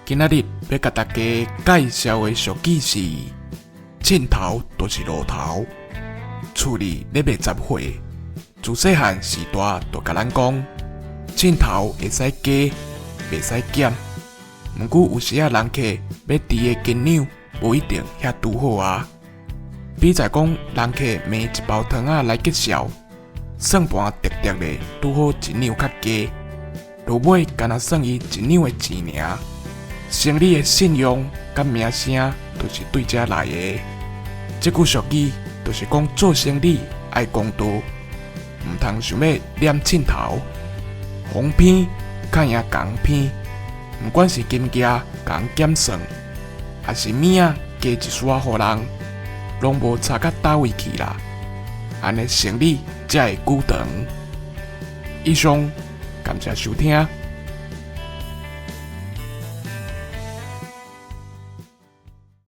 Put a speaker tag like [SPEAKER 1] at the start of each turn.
[SPEAKER 1] 今仔日要甲大家介绍的俗语是秤头就是路头。厝里咧卖杂货，自细汉sī-tōa就甲咱讲，秤头会使加，袂使减。毋过有时人客要猪的kin-niú，无一定遐拄好啊。比在讲人客买一包糖来k-ke-介紹，算盘直直的拄好1兩較加，落尾干那算伊1兩的錢爾。Seng-lí的sìn-iōng甲miâ-siaⁿ就是对遮来的。这句俗语就是讲做生意爱公道，毋通想要念秤头，红片较赢红片。毋管是kim-gia共kiám-sǹg，还是物仔加一撮互人，拢无差到倒位去啦。安尼生意才会久长。以上，感谢收听。